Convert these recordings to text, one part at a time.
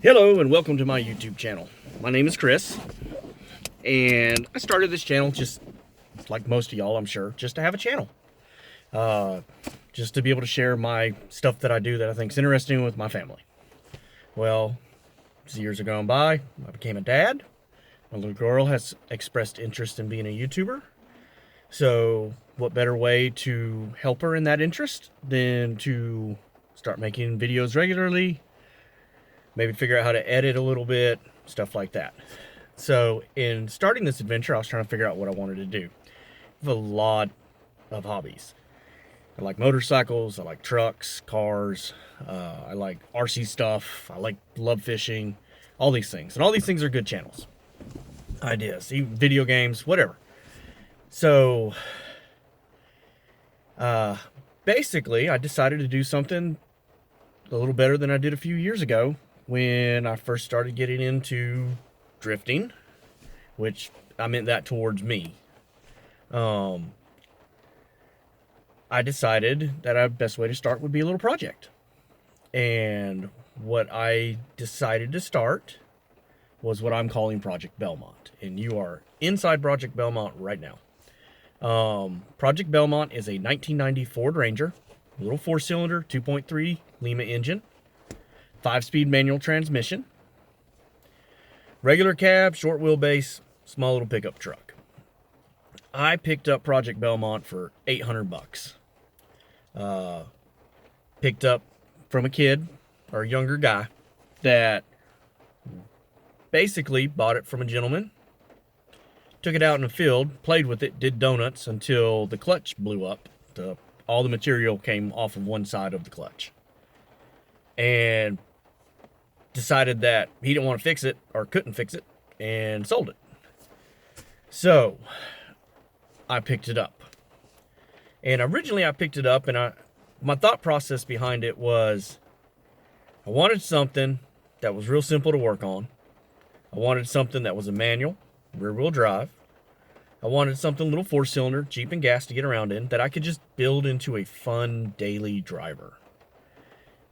Hello and welcome to my YouTube channel. My name is Chris, and I started this channel just like most of y'all, I'm sure, just to have a channel. Just to be able to share my stuff that I do that I think is interesting with my family. Well, as years are going by, I became a dad. My little girl has expressed interest in being a YouTuber. So what better way to help her in that interest than to start making videos regularly, maybe figure out how to edit a little bit, stuff like that. So in starting this adventure, I was trying to figure out what I wanted to do. I have a lot of hobbies. I like motorcycles, I like trucks, cars, I like RC stuff, love fishing, all these things. And all these things are good channels. Ideas, even video games, whatever. So basically I decided to do something a little better than I did a few years ago when I first started getting into drifting, which I meant that towards me. I decided that the best way to start would be a little project. And what I decided to start was what I'm calling Project Belmont. And you are inside Project Belmont right now. Project Belmont is a 1990 Ford Ranger, a little 4-cylinder, 2.3 Lima engine, 5-speed manual transmission, regular cab, short wheelbase, small little pickup truck. I picked up Project Belmont for $800. Picked up from a kid or a younger guy that basically bought it from a gentleman, took it out in the field, played with it, did donuts until the clutch blew up. All the material came off of one side of the clutch. And decided that he didn't want to fix it or couldn't fix it and sold it. So I picked it up. And originally I picked it up and my thought process behind it was I wanted something that was real simple to work on. I wanted something that was a manual, rear-wheel drive. I wanted something a little 4-cylinder, cheap and gas to get around in, that I could just build into a fun daily driver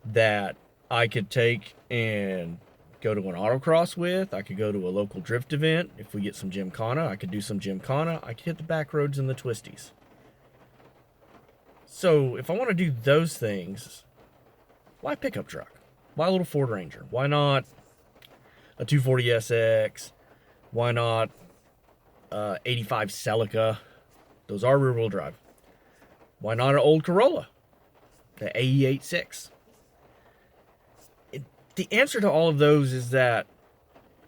that I could take and go to an autocross with. I could go to a local drift event. If we get some gymkhana, I could do some gymkhana. I could hit the back roads and the twisties. So if I want to do those things, why pickup truck? Why a little Ford Ranger? Why not a 240SX? Why not 85 Celica? Those are rear-wheel drive. Why not an old Corolla? The AE86. The answer to all of those is that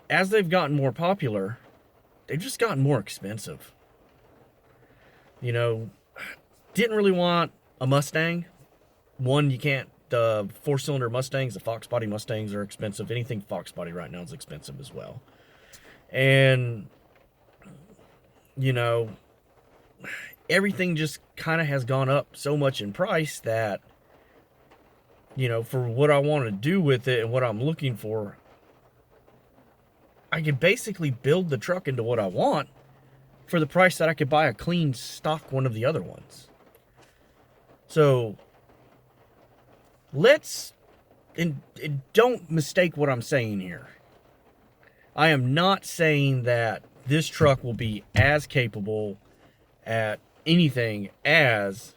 as they've gotten more popular, they've just gotten more expensive. You know, didn't really want a Mustang. One, you can't. The 4-cylinder Mustangs, the Fox body Mustangs are expensive. Anything Fox body right now is expensive as well. And, you know, everything just kind of has gone up so much in price that, you know, for what I want to do with it and what I'm looking for, I could basically build the truck into what I want for the price that I could buy a clean stock one of the other ones. So and don't mistake what I'm saying here. I am not saying that this truck will be as capable at anything as,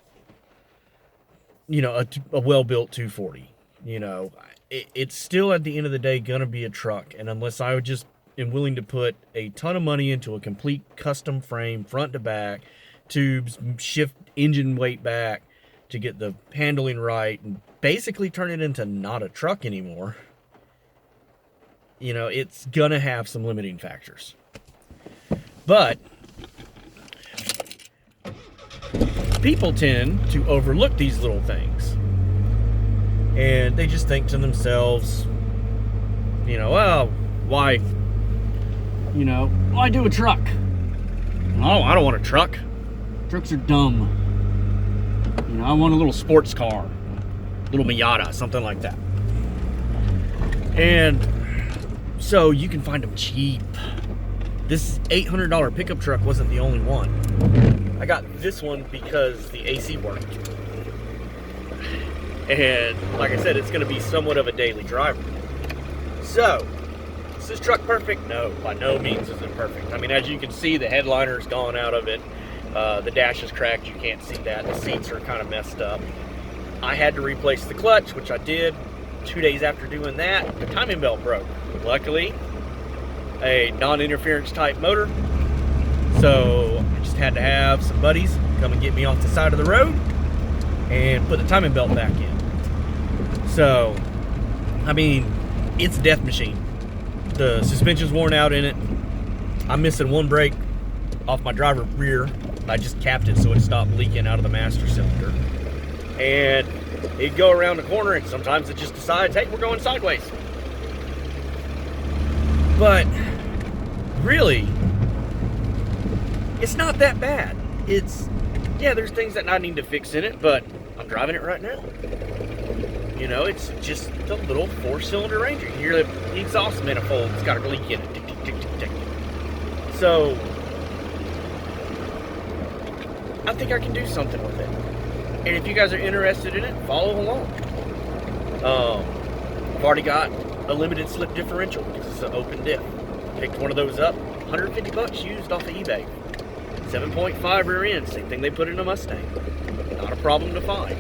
you know, a well-built 240. You know, it's still at the end of the day going to be a truck. And unless I just am willing to put a ton of money into a complete custom frame, front to back, tubes, shift engine weight back to get the handling right, and basically turn it into not a truck anymore, you know, it's going to have some limiting factors. But people tend to overlook these little things. And they just think to themselves, you know, well, why do a truck? Oh, I don't want a truck. Trucks are dumb. You know, I want a little sports car, little Miata, something like that. And so you can find them cheap. This $800 pickup truck wasn't the only one. I got this one because the AC worked. And like I said, it's going to be somewhat of a daily driver. So, is this truck perfect? No, by no means is it perfect. I mean, as you can see, the headliner's gone out of it. The dash is cracked. You can't see that. The seats are kind of messed up. I had to replace the clutch, which I did. 2 days after doing that, the timing belt broke. Luckily, a non-interference type motor. So I just had to have some buddies come and get me off the side of the road and put the timing belt back in. So, I mean, it's a death machine. The suspension's worn out in it. I'm missing one brake off my driver rear. I just capped it so it stopped leaking out of the master cylinder. And it'd go around the corner and sometimes it just decides, hey, we're going sideways. But really, it's not that bad. Yeah, there's things that I need to fix in it, but I'm driving it right now. You know, it's just a little 4-cylinder Ranger. You hear the exhaust manifold, it's got a leak in it. Tick, tick, tick, tick, tick. So, I think I can do something with it. And if you guys are interested in it, follow along. I've already got a limited slip differential because it's an open diff. Picked one of those up, 150 bucks used off of eBay. 7.5 rear end, same thing they put in a Mustang. Not a problem to find.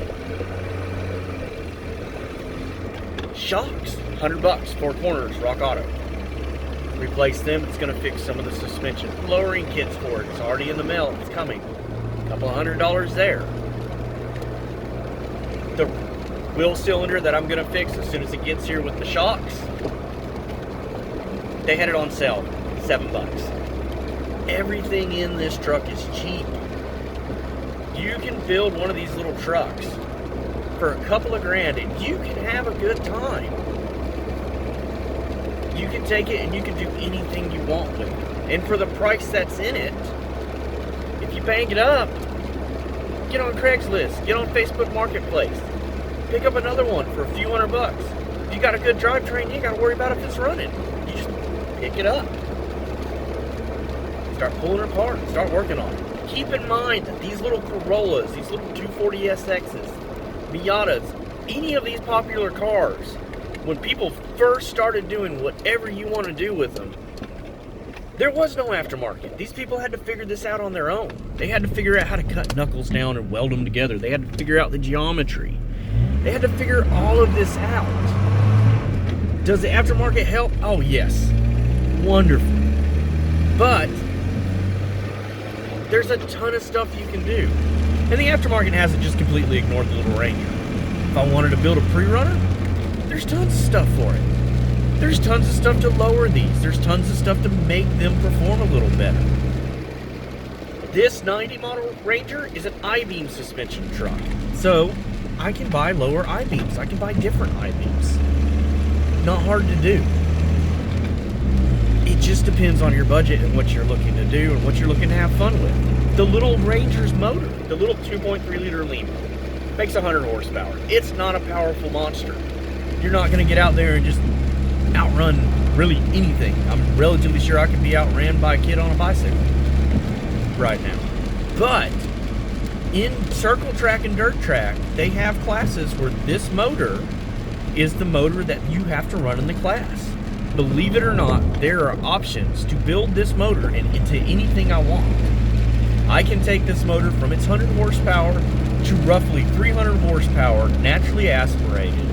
Shocks, 100 bucks, 4 corners, Rock Auto. Replace them, it's gonna fix some of the suspension. Lowering kits for it, it's already in the mail, it's coming. A couple $100 there. The wheel cylinder that I'm gonna fix as soon as it gets here with the shocks, they had it on sale, 7 bucks. Everything in this truck is cheap. You can build one of these little trucks for a couple of grand and you can have a good time. You can take it and you can do anything you want with it. And for the price that's in it, if you bang it up, get on Craigslist, get on Facebook Marketplace, pick up another one for a few $100. If you got a good drivetrain, you ain't got to worry about if it's running. You just pick it up. Start pulling it apart, start working on it. Keep in mind that these little Corollas, these little 240SXs, Miatas, any of these popular cars, when people first started doing whatever you want to do with them, there was no aftermarket. These people had to figure this out on their own. They had to figure out how to cut knuckles down and weld them together. They had to figure out the geometry. They had to figure all of this out. Does the aftermarket help? Oh yes, wonderful. But there's a ton of stuff you can do. And the aftermarket hasn't just completely ignored the little Ranger. If I wanted to build a pre-runner, there's tons of stuff for it. There's tons of stuff to lower these. There's tons of stuff to make them perform a little better. This 90 model Ranger is an I-beam suspension truck. So I can buy lower I-beams. I can buy different I-beams. Not hard to do. It just depends on your budget and what you're looking to do and what you're looking to have fun with. The little Ranger's motor, the little 2.3 liter Lima, makes 100 horsepower. It's not a powerful monster. You're not going to get out there and just outrun really anything. I'm relatively sure I could be outran by a kid on a bicycle right now. But in circle track and dirt track, they have classes where this motor is the motor that you have to run in the class. Believe it or not, there are options to build this motor into anything I want. I can take this motor from its 100 horsepower to roughly 300 horsepower, naturally aspirated,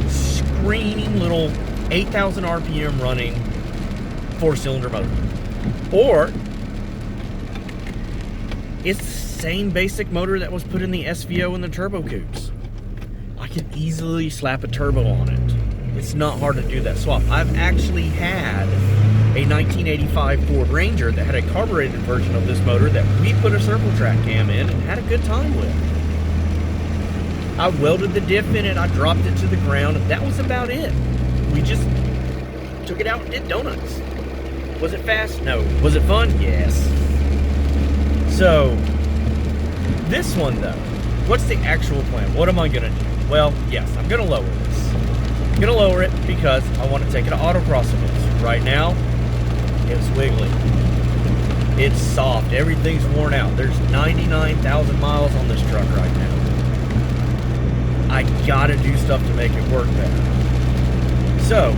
screaming little 8,000 RPM running 4-cylinder motor. Or it's the same basic motor that was put in the SVO and the turbo coupes. I can easily slap a turbo on it. It's not hard to do that swap. I've actually had a 1985 Ford Ranger that had a carbureted version of this motor that we put a circle track cam in and had a good time with. I welded the diff in it, I dropped it to the ground, and that was about it. We just took it out and did donuts. Was it fast? No. Was it fun? Yes. So, this one though, what's the actual plan? What am I gonna do? Well, yes, I'm gonna lower this. I'm gonna lower it because I want to take it to autocross events. Right now, it's wiggly. It's soft. Everything's worn out. There's 99,000 miles on this truck right now. I gotta do stuff to make it work better. So,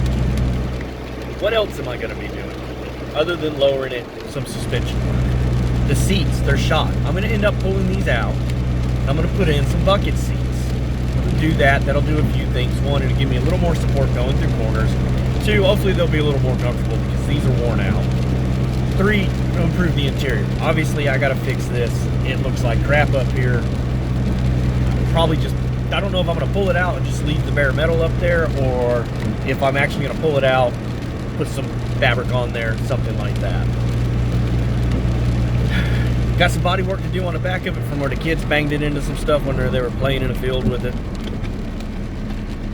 what else am I gonna be doing other than lowering it some suspension work? The seats, they're shot. I'm gonna end up pulling these out. I'm gonna put in some bucket seats. I'm gonna do that. That'll do a few things. One, it'll give me a little more support going through corners. Two, hopefully they'll be a little more comfortable because these are worn out. Three, it'll improve the interior. Obviously, I gotta fix this. It looks like crap up here. Probably just, I don't know if I'm gonna pull it out and just leave the bare metal up there, or if I'm actually gonna pull it out, put some fabric on there, something like that. Got some body work to do on the back of it from where the kids banged it into some stuff when they were playing in the field with it.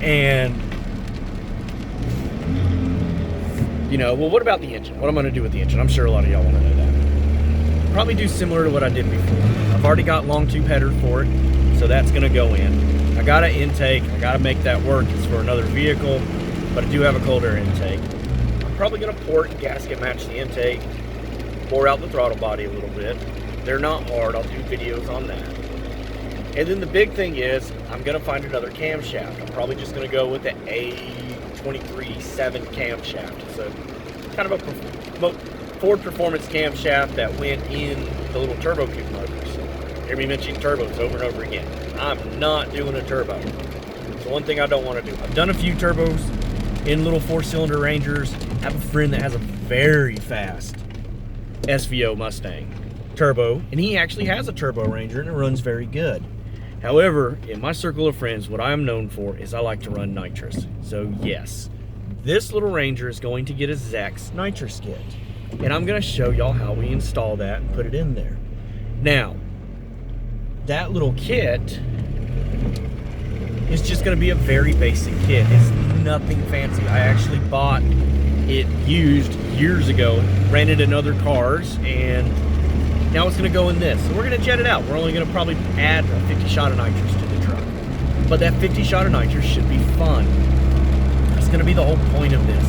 And, you know, well, what about the engine? What am I gonna do with the engine? I'm sure a lot of y'all wanna know that. Probably do similar to what I did before. I've already got long tube header for it, so that's gonna go in. I got an intake, I gotta make that work. It's for another vehicle, but I do have a cold air intake. I'm probably gonna port and gasket match the intake, pour out the throttle body a little bit. They're not hard, I'll do videos on that. And then the big thing is, I'm gonna find another camshaft. I'm probably just gonna go with the A23-7 camshaft. So kind of a Ford Performance camshaft that went in the little turbo coupe motors. Hear me mention turbos over and over again. I'm not doing a turbo. It's one thing I don't want to do. I've done a few turbos in little 4-cylinder Rangers. I have a friend that has a very fast SVO Mustang turbo, and he actually has a turbo Ranger and it runs very good. However, in my circle of friends, what I am known for is I like to run nitrous. So yes, this little Ranger is going to get a Zex nitrous kit, and I'm going to show y'all how we install that and put it in there. Now, that little kit is just going to be a very basic kit. It's nothing fancy. I actually bought it used years ago, ran it in other cars, and now it's going to go in this. So we're going to jet it out. We're only going to probably add a 50 shot of nitrous to the truck. But that 50 shot of nitrous should be fun. That's going to be the whole point of this,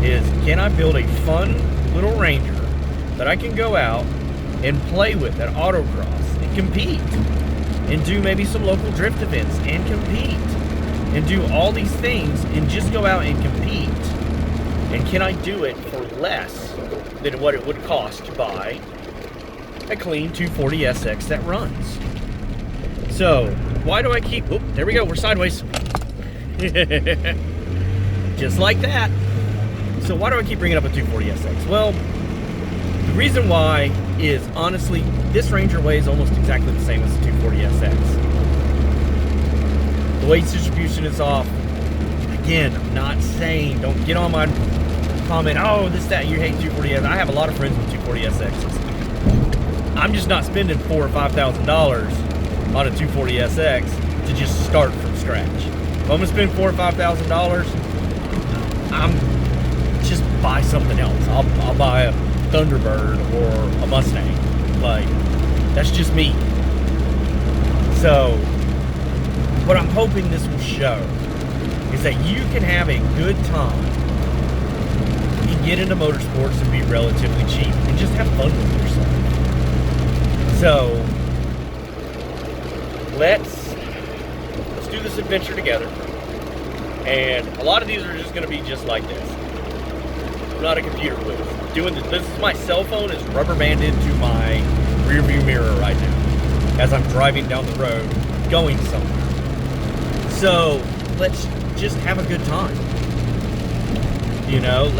is can I build a fun little Ranger that I can go out and play with at autocross and compete and do maybe some local drift events and compete and do all these things and just go out and compete. And can I do it for less than what it would cost to buy a clean 240SX that runs? So why do I keep, oh, there we go, we're sideways. Just like that. So why do I keep bringing up a 240SX? Well, the reason why is, honestly, this Ranger weighs almost exactly the same as the 240SX. The weight distribution is off. Again, I'm not saying, don't get on my comment, oh, this, that, you hate 240SX. I have a lot of friends with 240SXs. I'm just not spending $4,000 or $5,000 on a 240SX to just start from scratch. If I'm gonna spend $4,000 or $5,000, I'm just buy something else. I'll buy a Thunderbird or a Mustang. Like, that's just me. So what I'm hoping this will show is that you can have a good time and get into motorsports and be relatively cheap and just have fun with yourself. So let's do this adventure together. And a lot of these are just going to be just like this. I'm not a computer whiz. Doing this is my cell phone is rubber banded to my rear view mirror right now as I'm driving down the road going somewhere. So let's just have a good time. You know,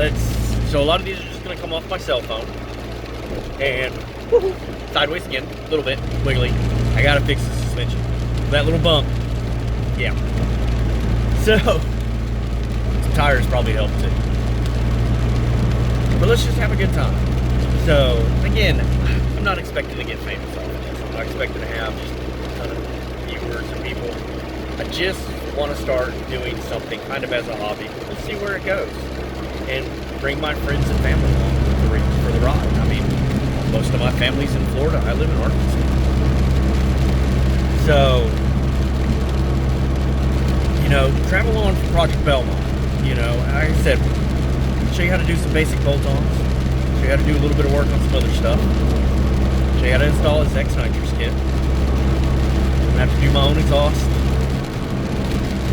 so a lot of these are just going to come off my cell phone. And woohoo, sideways again, a little bit wiggly. I got to fix the suspension. That little bump, yeah. So some tires probably help too. But let's just have a good time. So again, I'm not expecting to get famous off of this. I'm not expecting to have just a ton of viewers and people. I just want to start doing something kind of as a hobby. Let's see where it goes. And bring my friends and family along for the ride. I mean, most of my family's in Florida. I live in Arkansas. So, you know, travel on for Project Belmont. You know, like I said, show you how to do some basic bolt-ons. Show you how to do a little bit of work on some other stuff. Show you how to install a Zex nitrous kit. I'm gonna have to do my own exhaust.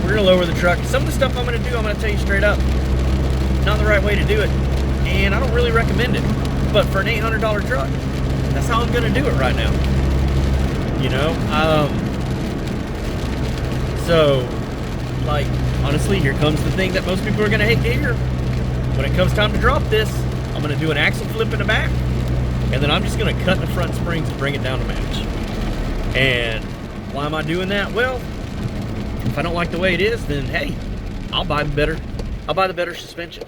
We're gonna lower the truck. Some of the stuff I'm gonna do, I'm gonna tell you straight up, not the right way to do it, and I don't really recommend it. But for an $800 truck, that's how I'm gonna do it right now. You know, so like honestly, here comes the thing that most people are gonna hate to hear. When it comes time to drop this, I'm gonna do an axle flip in the back, and then I'm just gonna cut the front springs and bring it down to match. And why am I doing that? Well, if I don't like the way it is, then hey, I'll buy the better suspension.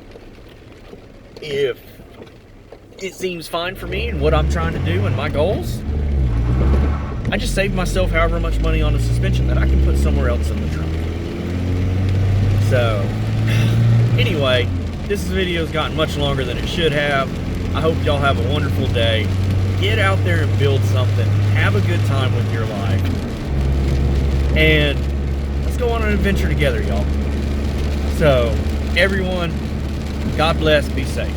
If it seems fine for me and what I'm trying to do and my goals, I just saved myself however much money on the suspension that I can put somewhere else in the trunk. So anyway, this video's gotten much longer than it should have. I hope y'all have a wonderful day. Get out there and build something. Have a good time with your life. And let's go on an adventure together, y'all. So, everyone, God bless, be safe.